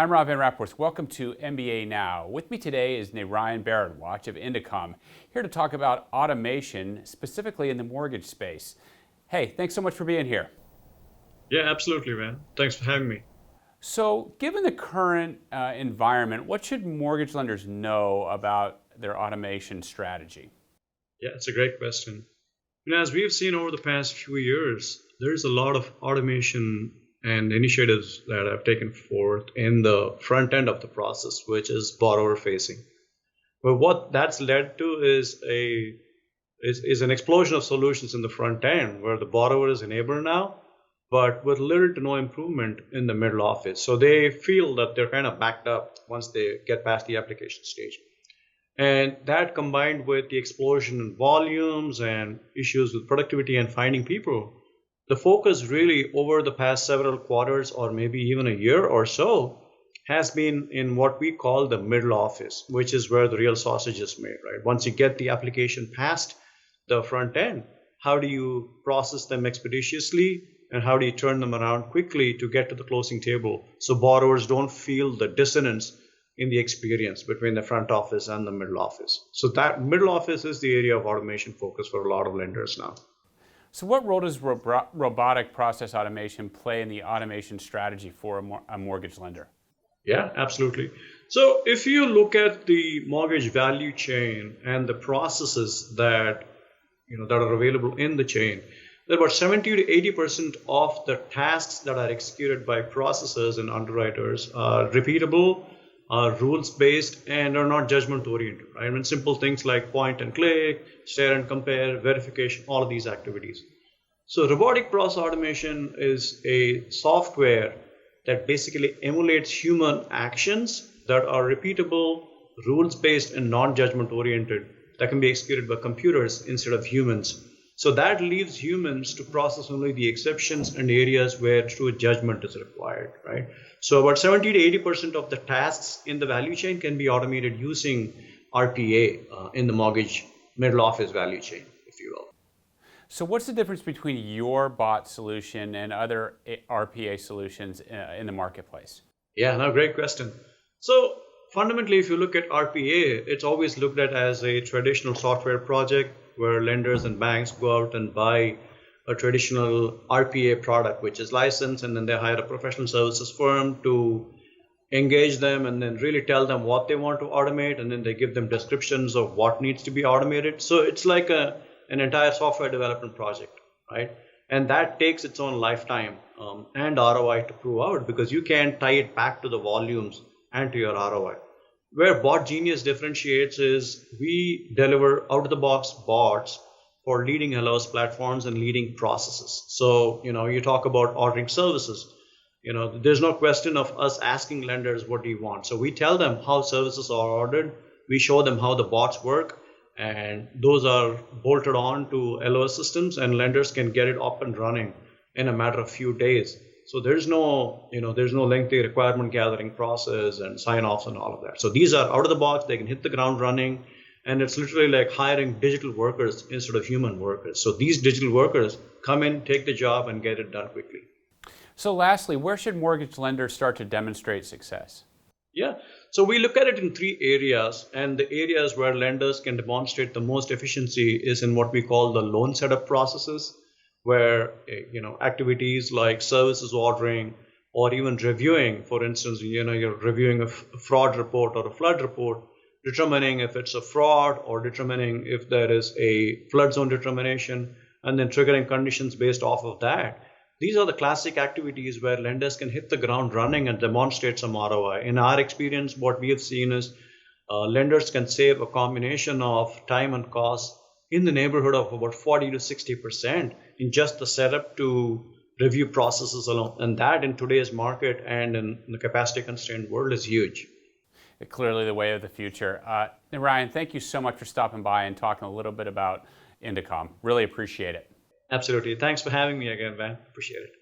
I'm Narayan Bharadwaj. Welcome to MBANow. With me today is Narayan Bharadwaj of Indecomm, here to talk about automation, specifically in the mortgage space. Hey, thanks so much for being here. Yeah, absolutely, man. Thanks for having me. So, given the current environment, what should mortgage lenders know about their automation strategy? Yeah, it's a great question. As we've seen over the past few years, there's a lot of automation and initiatives that have taken forth in the front end of the process, which is borrower facing. But what that's led to is an explosion of solutions in the front end where the borrower is enabled now, but with little to no improvement in the middle office. So they feel that they're kind of backed up once they get past the application stage. And that combined with the explosion in volumes and issues with productivity and finding people, the focus really over the past several quarters or maybe even a year or so has been in what we call the middle office, which is where the real sausage is made, right? Once you get the application past the front end, how do you process them expeditiously and how do you turn them around quickly to get to the closing table so borrowers don't feel the dissonance in the experience between the front office and the middle office. So that middle office is the area of automation focus for a lot of lenders now. So, what role does robotic process automation play in the automation strategy for a mortgage lender? Yeah, absolutely. So if you look at the mortgage value chain and the processes that are available in the chain, that about 70 to 80% of the tasks that are executed by processors and underwriters are repeatable, are rules-based, and are not judgment-oriented. Right? I mean, simple things like point and click, stare and compare, verification, all of these activities. So robotic process automation is a software that basically emulates human actions that are repeatable, rules-based, and non-judgment-oriented that can be executed by computers instead of humans. So that leaves humans to process only the exceptions and areas where true judgment is required, right? So about 70 to 80% of the tasks in the value chain can be automated using RPA in the mortgage middle office value chain, if you will. So, what's the difference between your bot solution and other RPA solutions in the marketplace? Yeah, no, great question. So fundamentally, if you look at RPA, it's always looked at as a traditional software project where lenders and banks go out and buy a traditional RPA product, which is licensed, and then they hire a professional services firm to engage them and then really tell them what they want to automate, and then they give them descriptions of what needs to be automated. So it's like an entire software development project, right? And that takes its own lifetime and ROI to prove out because you can tie it back to the volumes and to your ROI. Where Bot Genius differentiates is we deliver out-of-the-box bots for leading LOS platforms and leading processes. So, you talk about ordering services. There's no question of us asking lenders, what do you want? So we tell them how services are ordered. We show them how the bots work. And those are bolted on to LOS systems and lenders can get it up and running in a matter of few days. So there's no lengthy requirement gathering process and sign-offs and all of that. So these are out of the box, they can hit the ground running, and it's literally like hiring digital workers instead of human workers. So these digital workers come in, take the job, and get it done quickly. So lastly, where should mortgage lenders start to demonstrate success? Yeah, so we look at it in three areas, and the areas where lenders can demonstrate the most efficiency is in what we call the loan setup processes, where activities like services ordering or even reviewing, for instance, you're reviewing a fraud report or a flood report, determining if it's a fraud or determining if there is a flood zone determination, and then triggering conditions based off of that. These are the classic activities where lenders can hit the ground running and demonstrate some ROI. In our experience, what we have seen is lenders can save a combination of time and cost in the neighborhood of about 40 to 60% in just the setup to review processes alone. And that in today's market and in the capacity constrained world is huge. Clearly the way of the future. Narayan, thank you so much for stopping by and talking a little bit about Indecomm. Really appreciate it. Absolutely. Thanks for having me again, Van. Appreciate it.